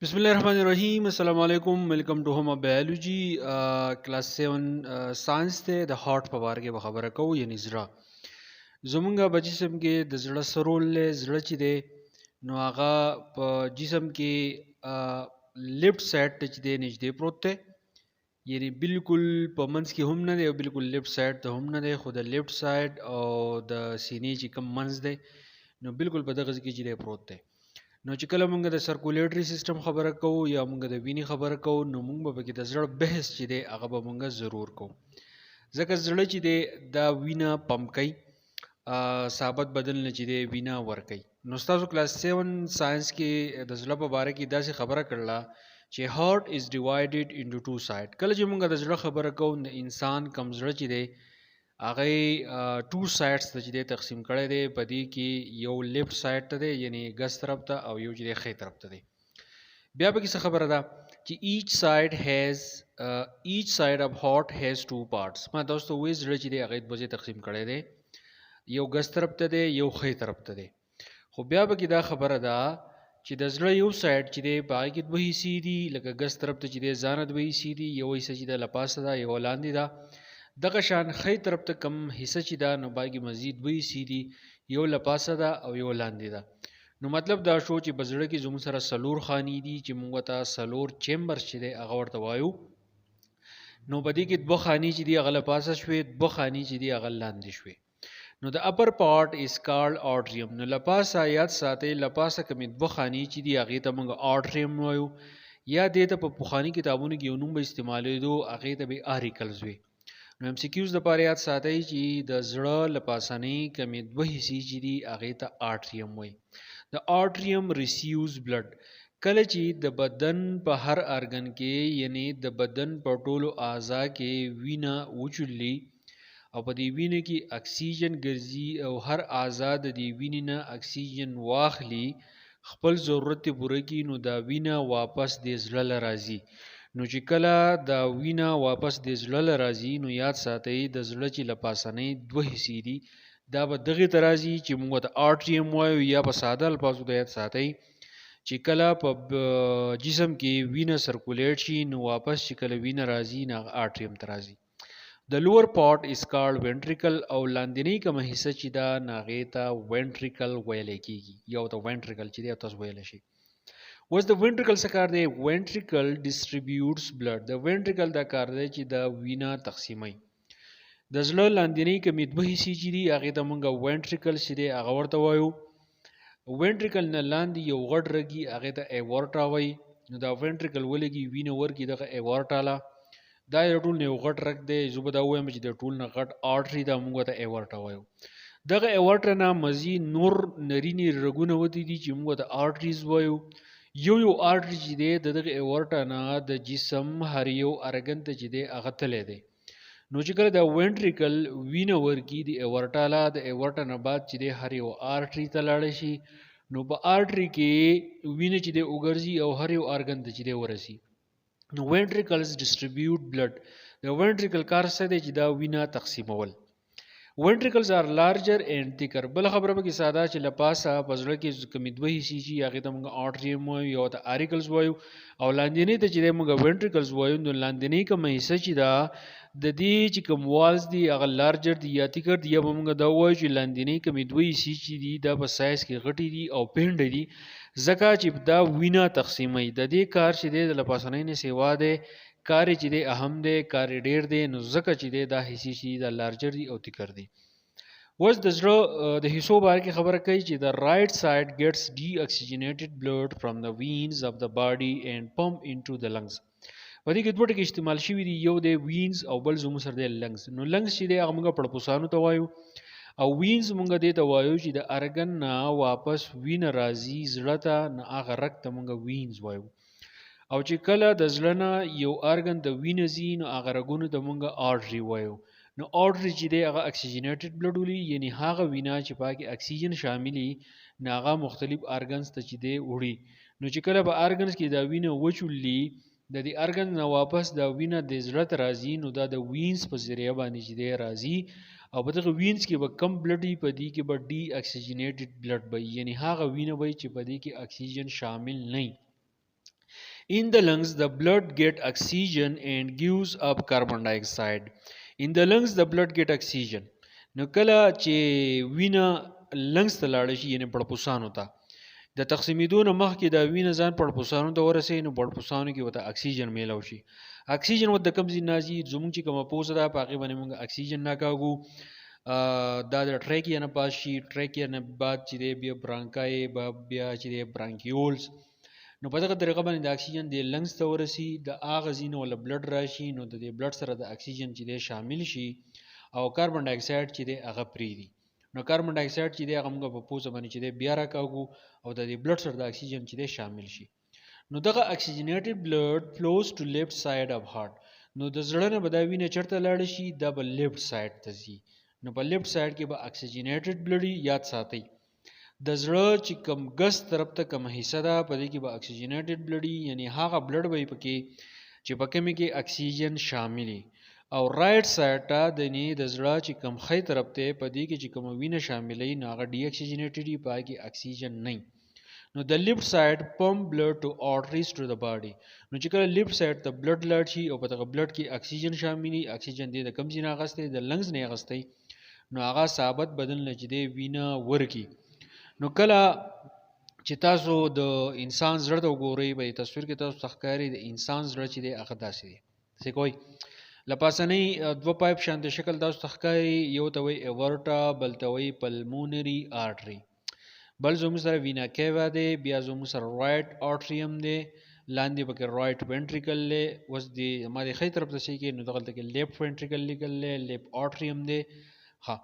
बिस्मिल्लाहिर्रहमानिर्रहीम अस्सलाम वालेकुम welcome to home biology class 7 science ته د هارت په اړه کې خبره کوو یعنی زړه زمونږه په جسم کې د زړه سرول له زړه چې دی نو هغه په جسم کې لیفت سایډ ته چې دی نږدې پروت دی یعنی بالکل په منځ کې هم نه دی او بالکل لیفت سایډ ته هم نه دی خو د لیفت سایډ او د سینې چې کوم منځ دی نو بالکل په دغه ځای کې چې دی پروت دی نو چې کله مونږ د سرکولیټري سیستم خبره کوو یا مونږ د وینې خبره کوو نو مونږ به کې د زړه بحث چې دی هغه به مونږ ضرور کوو ځکه زړه چې دی دا وینه پمپ کوي ثابت بدن نه چې دی وینه ورکوي نو ستاسو کلاس 7 ساينس کې د زړه په اړه کې داسې خبره کړله چې هارت از ډیوایډډ انټو ټو سایډ کله چې مونږ د زړه خبره کوو د انسان کم زړه چې دی هغه ټو سایډز ته چې دی تقسیم کړی دی په دې کې یو لیفت سایډ ته دی یعنی ګس طرف ته او یو چې دی خې طرف ته دی بیا به څه خبره ده چې each side of heart has two parts ما دوستو وې زړه چې دی هغه په ځای تقسیم کړی دی یو ګس طرف ته دی یو خې طرف ته دی خو بیا به دا خبره ده چې د زړه یو سایډ چې دی باقي کې دوه حصے دي لکه ګس طرف ته چې دی ځان دوه حصے دي یو حصہ چې د لپاسه ده یو لاندې ده دغه شان خې طرف ته کم حصہ چې دا نو باقي مزید وی سی دي یو لپاسه ده او یو لاندې ده نو مطلب دا شو چې بزړه کې زموږ سره سلور خانی دي چې موږ ته سلور چیمبر چې دی هغه ورته وایو نو بدی کې دوه خانی چې دی هغه لپاسه شوي دوه خانی چې دی هغه لاندې شوي نو د اپر پارت از کارل atrium نو لپاسه یاد ساتئ لپاسه کوم دوه خانی چې دی هغه ته موږ atrium وایو یا د ته په پوخانی کتابونو کې یو نوم به استعمالېدو هغه ته به articles وي نو ام سی کیوز د پاره یاد ساتئ چې د زړه لپاسنی کمی دوه حصے چې دي هغه ته آرټریم وای د آرټریم ریسیوز بلډ کله چې د بدن په هر ارګن کې یعنی د بدن په ټولو اعضاء کې وینه وچولي او په دې وینه کې اکسیجن ګرځي او هر اعضاء د دې وینې نه اکسیجن واخلي خپل ضرورت پوره کړي نو دا وینه واپس د زړه لراځي نو چې کله دا وینه واپس د زړه راځي نو یاد ساتئ د زړه چې لپاسنۍ دوه حصے دي دا به دغه ترازی چې موږ ته آرټریم وایو یا په ساده الفاظو د یاد ساتئ چې کله په جسم کې وینه سرکولیټ شي نو واپس چې کله وینه راځي نو آرټریم ترازی د لوور پارت از کارلډ ventricle او لاندنی کوم حصہ چې دا ناغه ته ventricle ویل کیږي یو ته ventricle چې دا تاسو ویل شي was the ventricle څه کار دی ventricle distributes blood the ventricle دا کار دی چې دا وینا تقسیمي د زړه لاندنی کومې دوه حصې چې دي هغه ته موږ ventricle چې دی هغه ورته وایو ventricle نه لاندې یو غټ رګي هغه ته aorta وایي نو دا ventricle ولګي وینه ورګي دغه aorta لا دا ټول نه یو غټ رګ دی زوب دا وایم چې د ټول نه غټ artery دا موږ ته aorta وایو دغه aorta نه مزید نور نرینی رګونه ودی دي چې موږ ته arteries وایو یو آرټری چې دی دغه اورټا نه د جسم هر یو ارګن ته چې دی هغه تللی دی نو چې کله د وینټریکل وینه ورکی د اورټا لا د اورټا نه بعد چې دی هر یو آرټری ته لاړ شي نو په آرټری کې وینه چې دی وګرځي او هر یو ارګن ته چې دی ورسي نو وینټریکلز ډیسټریبیوټ بلډ د وینټریکل کار څه دی چې دا وینه تقسیمول ventricles are larger and thicker بل خبره به کې ساده چې لپاسه پزړه کې کمی دوه حصے چې هغه ته موږ atrium وایو یا ته auricles وایو او لاندنی ته چې موږ ventricles وایو نو لاندنی کوم حصہ چې دا د دې چې کوم والز دی هغه larger دی یا thicker دی موږ دا وایو چې لاندنی کمی دوه حصے چې دی دا په سایز کې غټي دي او پیند دي ځکه چې دا وینا تقسیمي د دې کار چې د لپاسنۍ نه سیوا ده کار چې دی اهم دی کار ډیر دی نو ځکه چې دی دا حصے چې دا لارجر دی او تکر دی وز د زړه د حصو باره کې خبره کوي چې the right side gets deoxygenated blood from the veins of the body and pump into the lungs په دې کې دوه ټکي استعمال شوي دي یو دی وینز او بل زموږ سره دی لنګز نو لنګز چې دی هغه موږ پړپوسانو ته وایو او وینز موږ دې ته وایو چې د ارګن نه واپس وینه راځي زړه ته نه هغه رګ ته موږ وینز وایو او چې کله د زړه نه یو ارګن د وینې زی نو هغه رګونو ته موږ آرټري وایو نو آرټري چې دی هغه اکسیجنیټډ بلډ ولي یعنی هغه وینا چې پاکي اکسیجن شاملي نه هغه مختلف ارګنز ته چې دی وړي نو چې کله به ارګنز کې دا وینه وچولي د دې ارګن نه واپس دا وینه د زړه ته راځي نو دا د وینز په ذریعہ باندې چې دی راځي او په دغه وینز کې به کم بلډ په دې کې به ډي اکسیجنیټډ بلډ به یعنی هغه وینه وای چې په دې کې اکسیجن شامل نه In the lungs, the blood get oxygen and gives up carbon dioxide. In the lungs, the blood get oxygen. نو کله چې وینه لنګس ته لاړ شي یعنی پړپوسانو ته د تقسیمېدو نه مخکې د وینه ځان پړپوسانو ته ورسوي نو پړپوسانو کې ورته اکسیجن میلاو شي. اکسیجن ورته کوم ځای نه ځي زموږ چې کومه پوزه ده په هغې باندې موږ اکسیجن ناکاږو. دا د ټریکیا نه پاس شي. ټریکیا نه بعد چې دی بیا برانکای بیا چې دی برانکیولز. نو په دغه طریقه باندې د اکسیجن د لنګس ته ورسي د هغه ځای نه ولا بلډ راشي نو د دې بلډ سره د اکسیجن چې دی شامل شي او کاربن ډای اکساید چې دی هغه پرېږدي. نو کاربن ډای اکساید چې دی هغه موږ په پوزه باندې چې دی بیا راکاږو او د دې بلډ سره د اکسیجن چې دی شامل شي. نو دغه اکسیجنیټډ بلډ فلوز ټو لیفټ ساید اف هارت. نو د زړه نه به دا وینه چېرته لاړه شي دا به لیفټ ساید ته ځي. نو په لیفټ ساید کې به اکسیجنیټډ بلډ یاد ساتئ. د زړه چې کم ګس طرف ته کم حصہ ده په دې کې به اکسیجنیټډ بلډ یعنی هغه بلډ به پکې چې په کومه کې اکسیجن شاملي او رائټ سایډ ته د زړه چې کم خې طرف ته په دې کې چې کوم وینه شاملې نو هغه ډي اکسیجنیټډ دی پای کې اکسیجن نه. نو د لیفټ سایډ پمپ بلډ ټو آرټریز ټو د باډي. نو چې کله لیفټ سایډ ته بلډ لاړ شي او په دغه بلډ کې اکسیجن شاملي اکسیجن دې د کم ځای نه اخیستی د لنګز نه اخیستی نو هغه ثابت بدن نه چې دی وینه ورکی. نو کله چې تاسو د انسان زړه ته وګورئ په تصویر کې تاسو ښکاري د انسان زړه چې دی هغه داسې دی څه کوي لپاسنۍ دوه پایپ شانته شکل تاسو ښکاري یو ته وایي اورټا بل ته وایي پلمونري آرټري بل زموږ سره وینا کیوا دی بیا زموږ سره رایټ آرټریم دی لاندې پکې رایټ وینټریکل دی اوس د ما د ښی طرف ته چې کې نو دغلته کې لیفټ وینټریکل لیکل دی لیفټ آرټریم دی. ها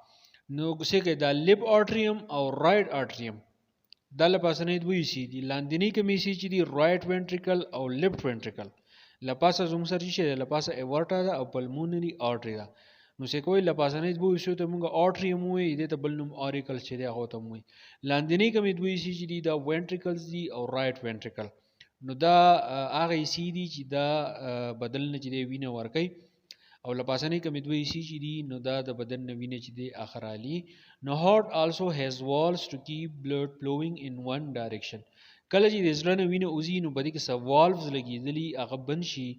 نو څه کې دا لیفټ آرټریم او رایټ آرټریم دا لپاسنۍ دوی سي دي لاندنی کمی سي چې دی رایټ وینټریکل او لیفټ وینټریکل لپاسه زموږ سره چې لپاسه اورټا ده او پلمونري آرټري ده. نو څه کوي لپاسنۍ دوی سي ته موږ آرټري موي دې ته بل نوم اوریکل چې دی هغه ته موي لاندنی کمی دوی سي چې دی دا وینټریکلز دي او رایټ وینټریکل. نو دا هغه سي دي چې دا بدل نه چې دی وینه ورکي او لپاسنۍ کمی دوی سي چې دی نو دا د بدن نه وینه چې دی اخر علي. نو heart also has walls to keep blood flowing in one direction. کله چې د زړه نه وینه وځي نو په دې کې څه والوز لګېدلي هغه بند شي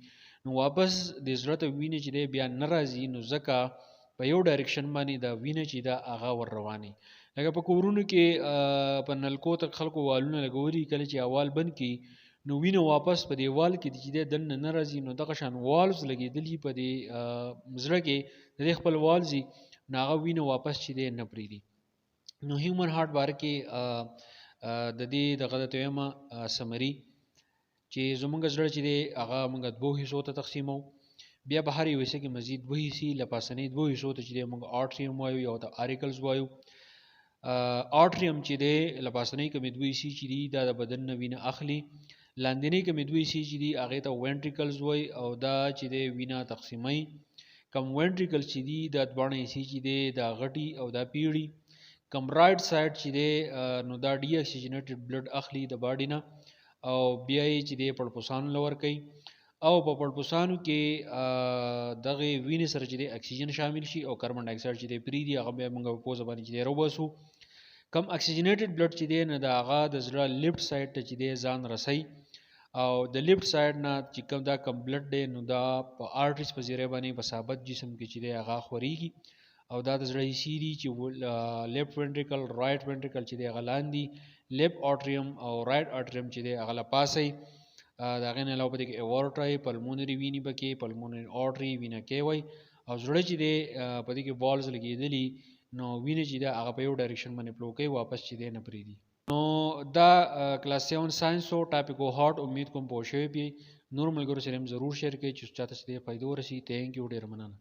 نو واپس د زړه ته وینه چې دی بیا نه راځي نو ځکه په یو ډایرکشن باندې دا وینه چې دا هغه ور رواني. لکه په کورونو کې په نلکو ته خلکو والونه لګولي کله چې اوال بند کړي نو وینه واپس په دې وال کې چې دی دننه نه راځي نو دغه شان والوز لګېدلي په دې زړه کې د خپل والزي نو هغه وینه واپس چې دی نه پرېږدي. نو هیومن هارت باره کې د دې دغه د دویمه سمري چې زمونږ زړه چې دی هغه موږ دوه حصو ته تقسیمو بیا به هر یو حصه کې مزید دوه حصې لپاسنۍ دوه حصو ته چې دی موږ آرټریم وایو یا ته آریکلز وایو. آرټریم چې دی لپاسنۍ کمې دوه حصې چې دي دا د بدن نه وینه اخلي لاندنۍ کمې دوه حصې چې دي هغې ته وینټریکلز وایي او دا چې دی وینه تقسیموي. کم وینټریکل چې دي دا دواړه حصې چې دی دا غټي او دا پیړي. کم رائټ سایډ چې دی نو دا ډي اکسیجنیټډ بلډ اخلي د باډي نه او بیا یې چې دی پړپوسانو له ورکوي او په پړپوسانو کې دغه وینې سره چې دی اکسیجن شامل شي او کاربن ډای اکساید چې دی پرېږدي هغه بیا موږ په پوزه باندې چې دی راوباسو. کم اکسیجنیټډ بلډ چې دی نه د هغه د زړه لیفټ سایډ ته چې دی ځان رسوي او د لیفټ سایډ نه چې کوم دا کم بلډ دی نو دا په آرټریز په ذریعه باندې په ثابت جسم کې چې دی هغه خورېږي او دا د زړه حصې دي چې لیفټ وینټریکل رایټ وینټریکل چې دی هغه لاندې لیفټ آرټریم او رایټ آرټریم چې دی هغه له پاسه د هغې نه علاوه په دې کې اورټا پلمونري وینې پکې پلمونري آرټري وینه کوي او زړه چې دی په دې کې والز لګېدلي نو وینه چې دی هغه په یو ډایرکشن باندې فلو کوي واپس چې دی نه پرېږدي. نو دا کلاس 7 ساينس او ټاپک او هارت امید کوم پوه شوي پې نور ملګرو سره هم ضرور شیر کړئ چې چاته چې دی فایده ورسي. تھینک یو ډېر مننه.